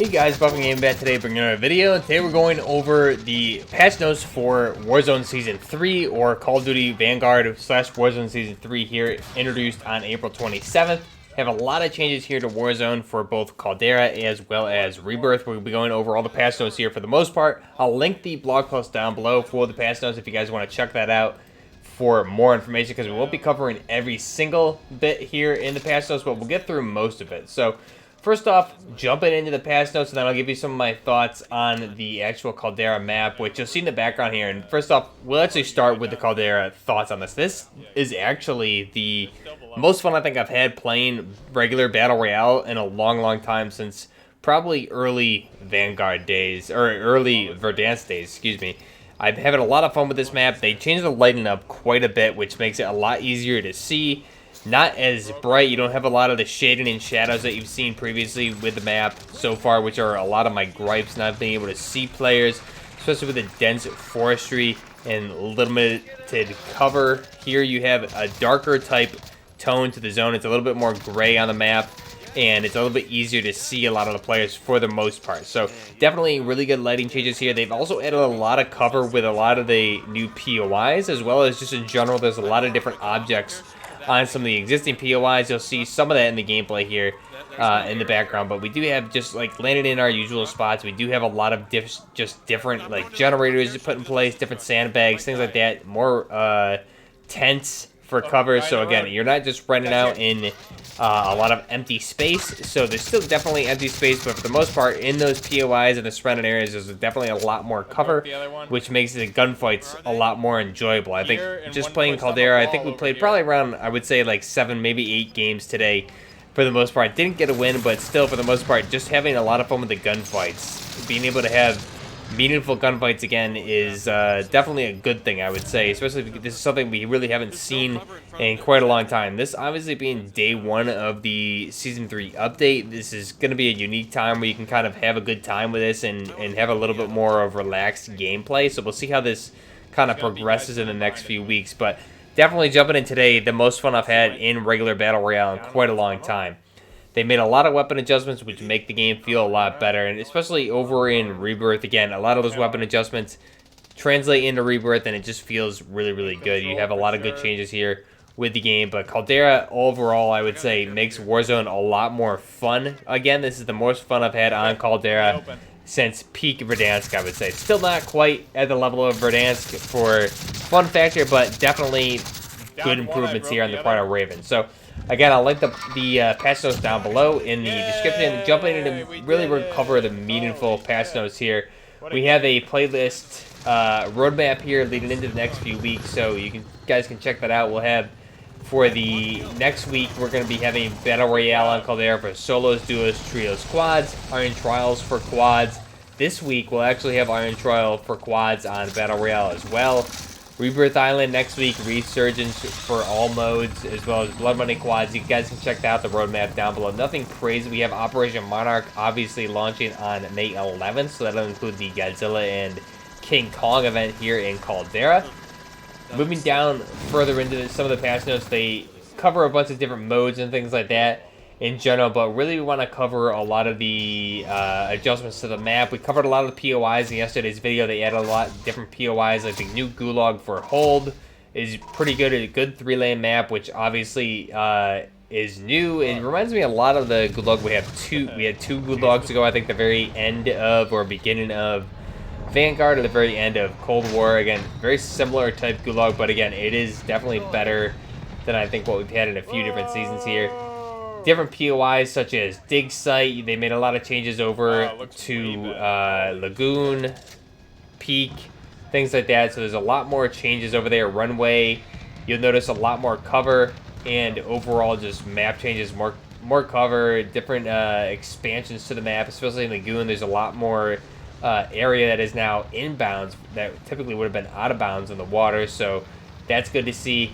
Hey guys, Buffing Game back today bringing another video. Today we're going over the patch notes for Warzone Season 3 or Call of Duty Vanguard / Warzone Season 3 here, introduced on April 27th. Have a lot of changes here to Warzone for both Caldera as well as Rebirth. We'll be going over all the patch notes here for the most part. I'll link the blog post down below for the patch notes if you guys want to check that out for more information, because we won't be covering every single bit here in the patch notes, but we'll get through most of it. So first off, jumping into the patch notes, and then I'll give you some of my thoughts on the actual Caldera map, which you'll see in the background here. And first off, we'll actually start with the Caldera thoughts on this. This is actually the most fun I think I've had playing regular Battle Royale in a long time, since probably early Vanguard days, or early Verdansk days, excuse me. I'm having a lot of fun with this map. They changed the lighting up quite a bit, which makes it a lot easier to see. Not as bright. You don't have a lot of the shading and shadows that you've seen previously with the map so far, which are a lot of my gripes, not being able to see players, especially with the dense forestry and limited cover. Here you have a darker type tone to the zone. It's a little bit more gray on the map, and it's a little bit easier to see a lot of the players for the most part. So definitely really good lighting changes here. They've also added a lot of cover with a lot of the new POIs, as well as just in general, there's a lot of different objects on some of the existing POIs. You'll see some of that in the gameplay here in the background, but we do have, just like landed in our usual spots, we do have a lot of different like generators to put in place, different sandbags, things like that, more tents for cover. So again, you're not just running out in a lot of empty space. So there's still definitely empty space, but for the most part, in those POIs and the surrounding areas, there's definitely a lot more cover, which makes the gunfights a lot more enjoyable. I think just playing Caldera, I think we played probably around, I would say, like 7, maybe 8 games today. For the most part, didn't get a win, but still, for the most part, just having a lot of fun with the gunfights. Being able to have meaningful gunfights again is definitely a good thing, I would say, especially because this is something we really haven't seen in quite a long time. This obviously being day 1 of the Season 3 update, this is going to be a unique time where you can kind of have a good time with this and have a little bit more of relaxed gameplay. So we'll see how this kind of progresses in the next few weeks, but definitely jumping in today, the most fun I've had in regular Battle Royale in quite a long time. They made a lot of weapon adjustments, which make the game feel a lot better, and especially over in Rebirth, again, a lot of those weapon adjustments translate into Rebirth, and it just feels really good. You have a lot of good changes here with the game, but Caldera overall, I would say, makes Warzone a lot more fun. Again, this is the most fun I've had on Caldera since peak Verdansk, I would say. It's still not quite at the level of Verdansk for fun factor, but definitely good improvements here on the part of Raven. So again, I'll link the patch notes down below in the description. Jumping into really cover the meaningful patch notes here. We have a playlist roadmap here leading into the next few weeks, so you guys can check that out. We'll have, for the next week, we're going to be having Battle Royale on Caldera for solos, duos, trios, quads, Iron Trials for quads. This week, we'll actually have Iron Trial for quads on Battle Royale as well. Rebirth Island next week, Resurgence for all modes, as well as Blood Money quads. You guys can check out the roadmap down below. Nothing crazy. We have Operation Monarch obviously launching on May 11th, so that'll include the Godzilla and King Kong event here in Caldera. Moving down further into some of the patch notes, they cover a bunch of different modes and things like that in general, but really we want to cover a lot of the adjustments to the map. We covered a lot of the POIs in yesterday's video. They added a lot of different POIs, like the new Gulag for Hold is pretty good. A good 3-lane map, which obviously is new. It reminds me a lot of the Gulag we had 2 Gulags ago, I think the very end of, or beginning of, Vanguard, at the very end of Cold War. Again, very similar type Gulag, but again, it is definitely better than I think what we've had in a few different seasons here. Different POIs such as Dig Site, they made a lot of changes over to Lagoon, Peak, things like that. So there's a lot more changes over there. Runway, you'll notice a lot more cover, and overall just map changes, more cover, different expansions to the map, especially in Lagoon. There's a lot more area that is now inbounds that typically would have been out of bounds in the water, so that's good to see.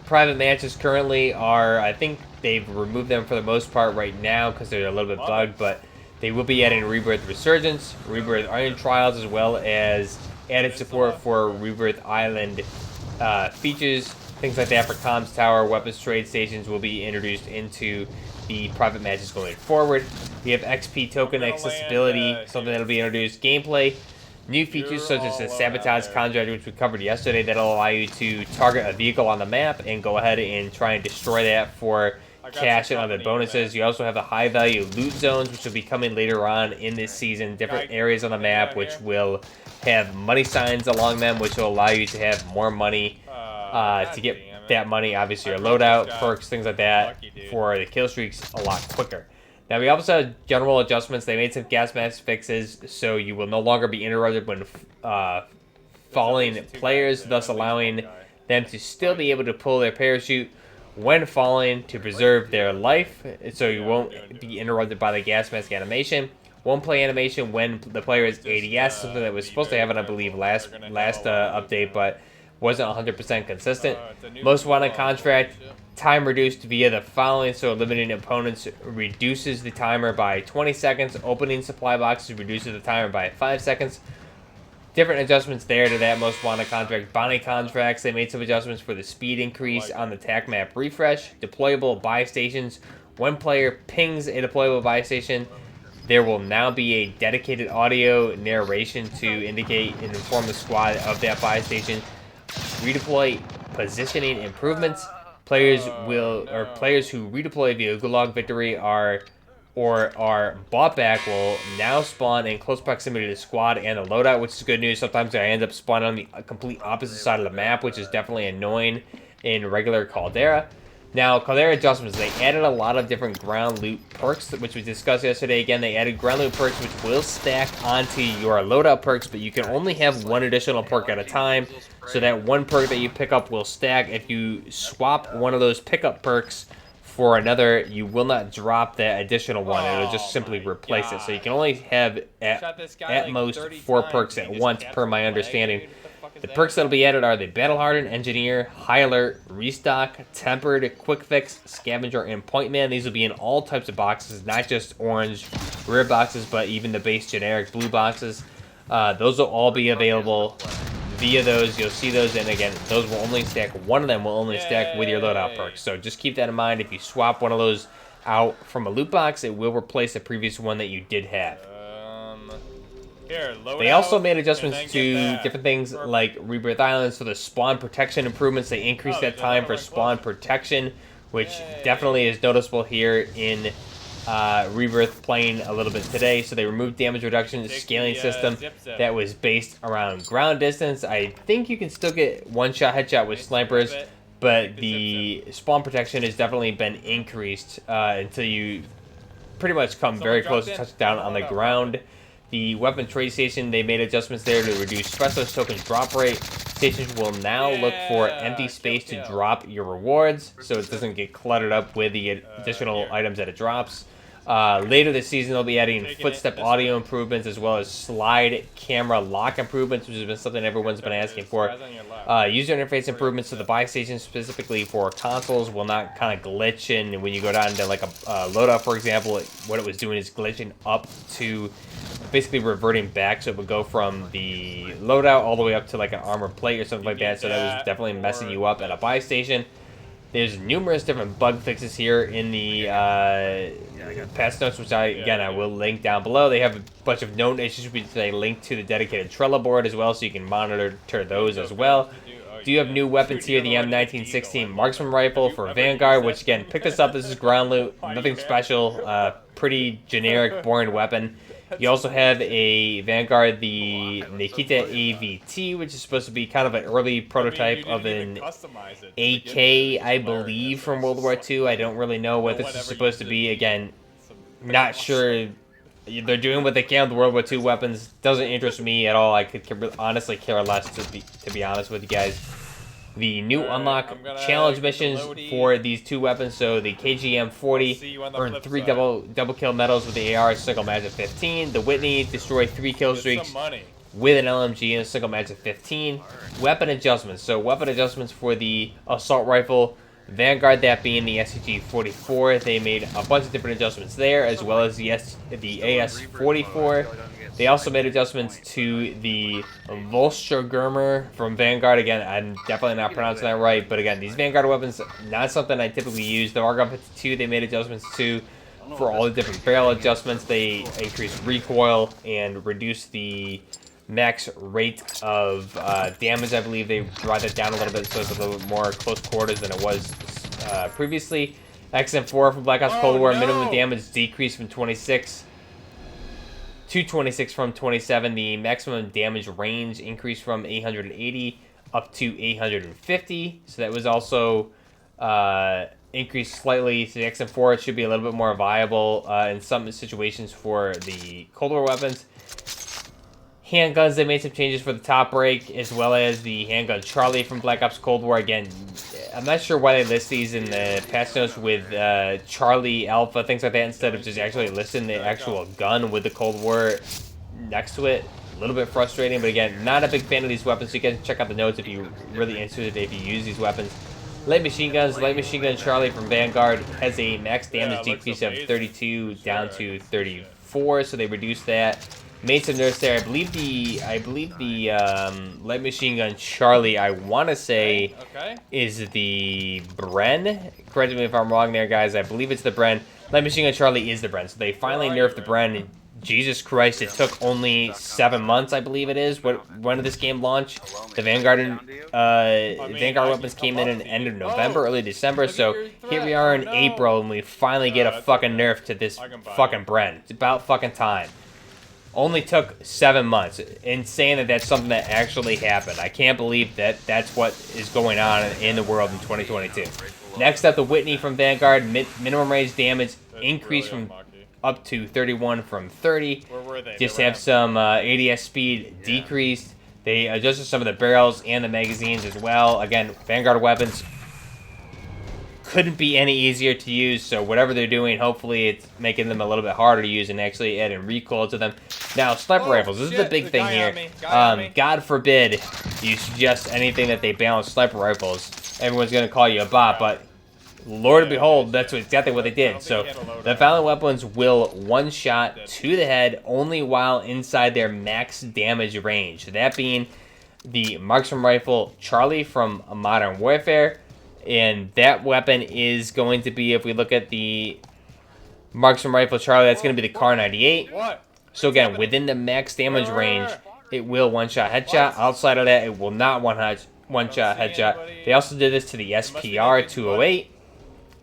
Private matches currently are, I think they've removed them for the most part right now because they're a little bit bugged, but they will be adding Rebirth Resurgence, Rebirth Iron Trials, as well as added support for Rebirth Island features things like that for comms tower. Weapons trade stations will be introduced into the private matches going forward. We have XP token accessibility, something that'll be introduced. Gameplay, new features such as the sabotage contract, which we covered yesterday, that'll allow you to target a vehicle on the map and go ahead and try and destroy that for cash and other bonuses. You also have the high value loot zones, which will be coming later on in this season. Different areas on the map which will have money signs along them, which will allow you to have more money to get that money, obviously your loadout, perks, things like that, for the kill streaks a lot quicker. Now we also have general adjustments. They made some gas mask fixes, so you will no longer be interrupted when falling players, thus allowing them to still be able to pull their parachute when falling to preserve their life, so you won't be interrupted by the gas mask animation. Won't play animation when the player is ADS, something that was supposed to happen, I believe, last update, but wasn't 100% consistent. Most wanted contract, time reduced via the following, so eliminating opponents reduces the timer by 20 seconds. Opening supply boxes reduces the timer by 5 seconds. Different adjustments there to that most wanted contract. Bounty contracts, they made some adjustments for the speed increase on the TAC map refresh. Deployable buy stations. When player pings a deployable buy station, there will now be a dedicated audio narration to indicate and inform the squad of that buy station. Redeploy positioning improvements. Players who redeploy via Gulag Victory are bought back will now spawn in close proximity to the squad and the loadout, which is good news. Sometimes I end up spawning on the complete opposite side of the map, which is definitely annoying in regular Caldera. Now, Caldera adjustments, they added a lot of different ground loot perks, which we discussed yesterday. Again, they added ground loot perks, which will stack onto your loadout perks, but you can only have one additional perk at a time. So that one perk that you pick up will stack. If you swap one of those pickup perks for another, you will not drop that additional one. It'll just simply replace it. So you can only have at most 4 perks at once, per my understanding. The perks that'll be added are the Battle Hardened, Engineer, High Alert, Restock, Tempered, Quick Fix, Scavenger, and Point Man. These will be in all types of boxes, not just orange rare boxes, but even the base generic blue boxes. Those will all be available via those. You'll see those, and again, those will only stack. One of them will only stack with your loadout perks. So just keep that in mind. If you swap one of those out from a loot box, it will replace the previous one that you did have. They also made adjustments to different things like Rebirth Island, so the spawn protection improvements. They increased that time for spawn protection, which definitely is noticeable here in Rebirth playing a little bit today. So they removed damage reduction scaling system that was based around ground distance. I think you can still get one-shot headshot with snipers, but the spawn protection has definitely been increased until you pretty much come very close to touchdown on the ground. The weapon trade station, they made adjustments there to reduce specialist tokens drop rate. Stations will now look for empty space to drop your rewards, so it doesn't get cluttered up with the additional items that it drops. Later this season, they'll be adding footstep audio improvements as well as slide camera lock improvements, which has been something everyone's been asking for. User interface improvements to the buy station specifically for consoles will not kind of glitch in when you go down to like a loadout, for example. What it was doing is glitching up to basically reverting back, so it would go from the loadout all the way up to like an armor plate or something like that. So that was definitely messing you up at a buy station. There's numerous different bug fixes here in the patch notes, which I will link down below. They have a bunch of known issues, which they link to the dedicated Trello board as well, so you can monitor those as well. Do you have new weapons here? The M1916 marksman rifle for Vanguard, which again, pick this up. This is ground loot, nothing special, pretty generic, boring weapon. You also have a Vanguard, the Nikita AVT, which is supposed to be kind of an early prototype of an AK, I believe, from World War II. I don't really know what this is supposed to be. Again, not sure. They're doing what they can with World War II weapons. Doesn't interest me at all. I could honestly care less, to be honest with you guys. The new unlock challenge missions for these two weapons. So the KGM-40 earned 3 double kill medals with the AR single match of 15. The Whitney destroyed 3 kill streaks with an LMG in a single match of 15. Weapon adjustments. So weapon adjustments for the assault rifle. Vanguard, that being the SCG-44, they made a bunch of different adjustments there, as well as the AS-44. They also made adjustments to the Volstragurmer from Vanguard. Again, I'm definitely not pronouncing that right, but again, these Vanguard weapons, not something I typically use. The Argon 52, they made adjustments to. For all the different barrel adjustments, they increased recoil and reduced the max rate of damage. I believe they brought it down a little bit, so it's a little bit more close quarters than it was previously. XM4 from Black Ops Cold War, minimum damage decreased from 26 to 26 from 27. The maximum damage range increased from 880 up to 850. So that was also increased slightly. So the XM4 it should be a little bit more viable in some situations for the Cold War weapons. Handguns, they made some changes for the top break, as well as the handgun Charlie from Black Ops Cold War. Again, I'm not sure why they list these in the patch notes with Charlie, Alpha, things like that, instead of just actually listing the actual gun with the Cold War next to it. A little bit frustrating, but again, not a big fan of these weapons, so you can check out the notes if you're really interested if you use these weapons. Light machine guns, Light Machine Gun Charlie from Vanguard has a max damage decrease of 32 down to 34, so they reduced that. Made some nerfs there. I believe the Light Machine Gun Charlie, I want to say, is the Bren. Correct me if I'm wrong there, guys. I believe it's the Bren. Light Machine Gun Charlie is the Bren. So they finally nerfed the Bren. Jesus Christ, it took only 7 months, I believe it is. When did this game launch? The Vanguard weapons came in the end of November, early December. So here we are in April, and we finally get a fucking nerf to this fucking Bren. It's about fucking time. Only took 7 months. Insane that that's something that actually happened. I can't believe that that's what is going on in the world in 2022. Next up, the Whitney from Vanguard. Minimum range damage increased from up to 31 from 30. Just have some ADS speed decreased. They adjusted some of the barrels and the magazines as well. Again, Vanguard weapons couldn't be any easier to use, so whatever they're doing, hopefully it's making them a little bit harder to use and actually adding recoil to them. Now, sniper rifles, this is the big thing here. God forbid you suggest anything that they ban sniper rifles. Everyone's going to call you a bot, but Lord and behold, that's exactly what they did. So the Violent weapons will one-shot to the head only while inside their max damage range. That being the Marksman Rifle Charlie from Modern Warfare. And that weapon is going to be, if we look at the Marksman Rifle Charlie, that's going to be the Car 98. So again, within the max damage range, it will one-shot headshot. Outside of that, it will not one-shot headshot. They also did this to the SPR 208,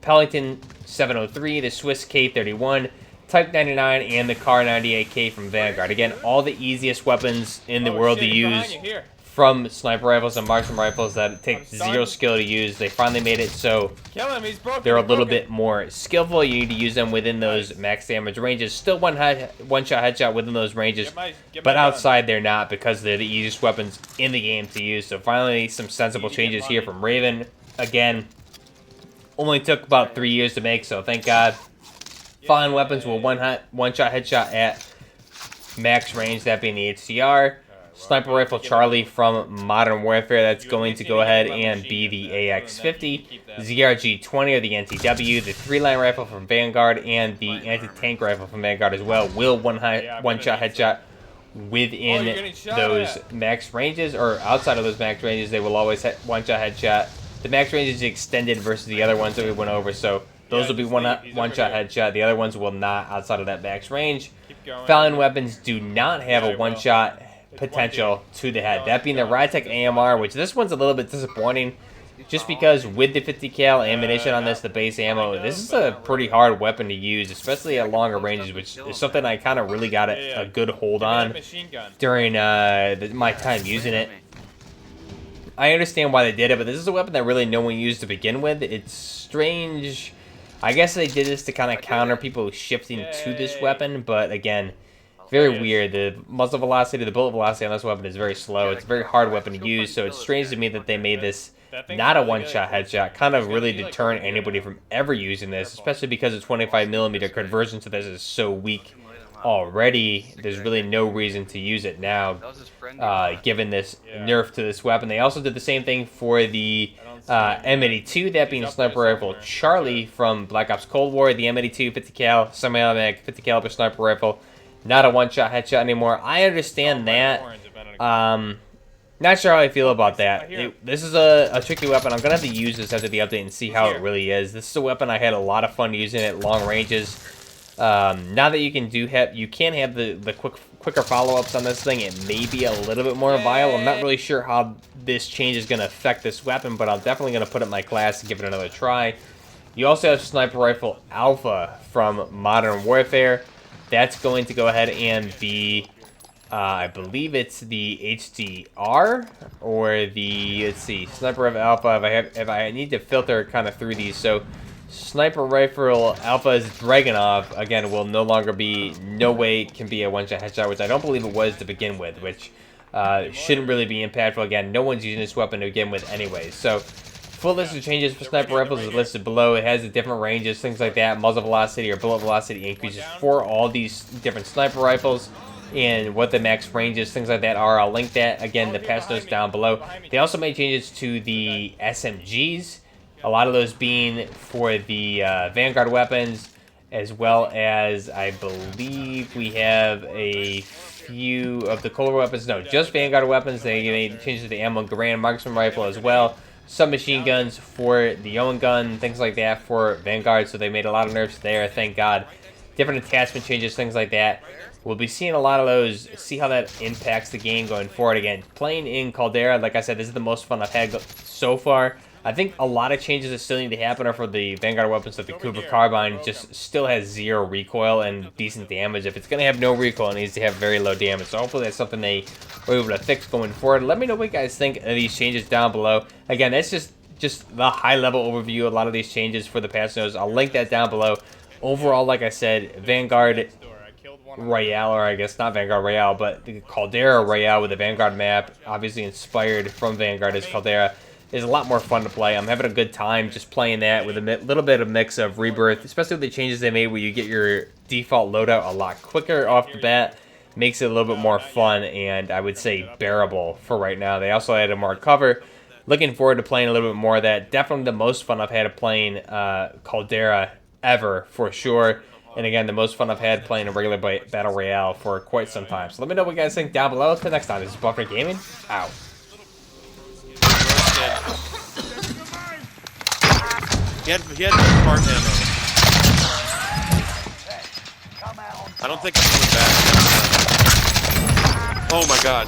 Pelican 703, the Swiss K31, Type 99, and the Car 98K from Vanguard. Again, all the easiest weapons in the world to use from sniper rifles and marksman rifles that take zero skill to use. They finally made it so they're a little bit more skillful. You need to use them within those max damage ranges. Still one-shot headshot within those ranges, but outside they're not because they're the easiest weapons in the game to use. So finally, some sensible changes here from Raven. Again, only took about 3 years to make, so thank God. Fallen weapons will one-shot headshot at max range, that being the HCR. Sniper Rifle Charlie from Modern Warfare, that's going to go ahead and be the AX-50. ZRG-20 or the NTW, the 3-line rifle from Vanguard, and the anti-tank rifle from Vanguard as well will one-shot headshot within those max ranges, or outside of those max ranges. They will always one-shot headshot. The max range is extended versus the other ones that we went over, so those will be one-shot headshot. The other ones will not outside of that max range. Fallen weapons do not have a one-shot potential to the head. That being the Rytec AMR, which this one's a little bit disappointing just because with the 50 cal ammunition on this, the base ammo, this is a pretty hard weapon to use, especially at longer ranges, which is something I kind of really got a good hold on during my time using it. I understand why they did it, but this is a weapon that really no one used to begin with. It's strange. I guess they did this to kind of counter people shifting to this weapon, but again, very weird. The muzzle velocity, the bullet velocity on this weapon is very slow. It's a very hard weapon to use, so it's strange to me that they made this not a one-shot headshot. Kind of really deterring anybody from ever using this, especially because the 25mm conversion to this is so weak already, there's really no reason to use it now, given this nerf to this weapon. They also did the same thing for the M82, that being sniper rifle Charlie from Black Ops Cold War. The M82 50 cal semi-automatic 50 caliber sniper rifle, not a one-shot headshot anymore. I understand that. Not sure how I feel about that. This is a tricky weapon. I'm gonna have to use this after the update and see how it really is. This is a weapon I had a lot of fun using at long ranges. Now that you can have the quicker follow-ups on this thing, it may be a little bit more viable. I'm not really sure how this change is going to affect this weapon, but I'm definitely going to put it in my class and give it another try. You also have Sniper Rifle Alpha from Modern Warfare. That's going to go ahead and be, I believe it's the HDR, or the, let's see, Sniper Rifle Alpha, if I need to filter kind of through these. So Sniper Rifle Alpha's Dragunov, again, will no longer be, no way can be a one-shot headshot, which I don't believe it was to begin with, which shouldn't really be impactful. Again, no one's using this weapon to begin with anyways. So, full list of changes for Sniper Rifles is listed below. It has the different ranges, things like that, muzzle velocity or bullet velocity increases for all these different Sniper Rifles, and what the max ranges, things like that are. I'll link that, again, the patch notes down below. They also made changes to the SMGs. A lot of those being for the Vanguard weapons, as well as I believe we have a few of the Caldera weapons. No, just Vanguard weapons. They made changes to the ammo Garand marksman rifle as well. Submachine guns for the Owen gun, things like that for Vanguard. So they made a lot of nerfs there, thank God. Different attachment changes, things like that. We'll be seeing a lot of those, see how that impacts the game going forward. Again, playing in Caldera, like I said, this is the most fun I've had so far. I think a lot of changes that still need to happen are for the Vanguard weapons, like the Cooper Carbine just still has 0 recoil and decent damage. If it's going to have no recoil, it needs to have very low damage. So hopefully that's something they were able to fix going forward. Let me know what you guys think of these changes down below. Again, that's just the high-level overview of a lot of these changes for the patch notes. I'll link that down below. Overall, like I said, Vanguard Royale, or I guess not Vanguard Royale, but the Caldera Royale with the Vanguard map, obviously inspired from Vanguard as Caldera, is a lot more fun to play. I'm having a good time just playing that with a little bit of mix of Rebirth, especially with the changes they made where you get your default loadout a lot quicker off the bat. Makes it a little bit more fun and I would say bearable for right now. They also added more cover. Looking forward to playing a little bit more of that. Definitely the most fun I've had playing Caldera ever, for sure. And again, the most fun I've had playing a regular Battle Royale for quite some time. So let me know what you guys think down below. Until next time, this is Buffer Gaming, out. He had part ammo. I don't think I'm coming back. Oh my god.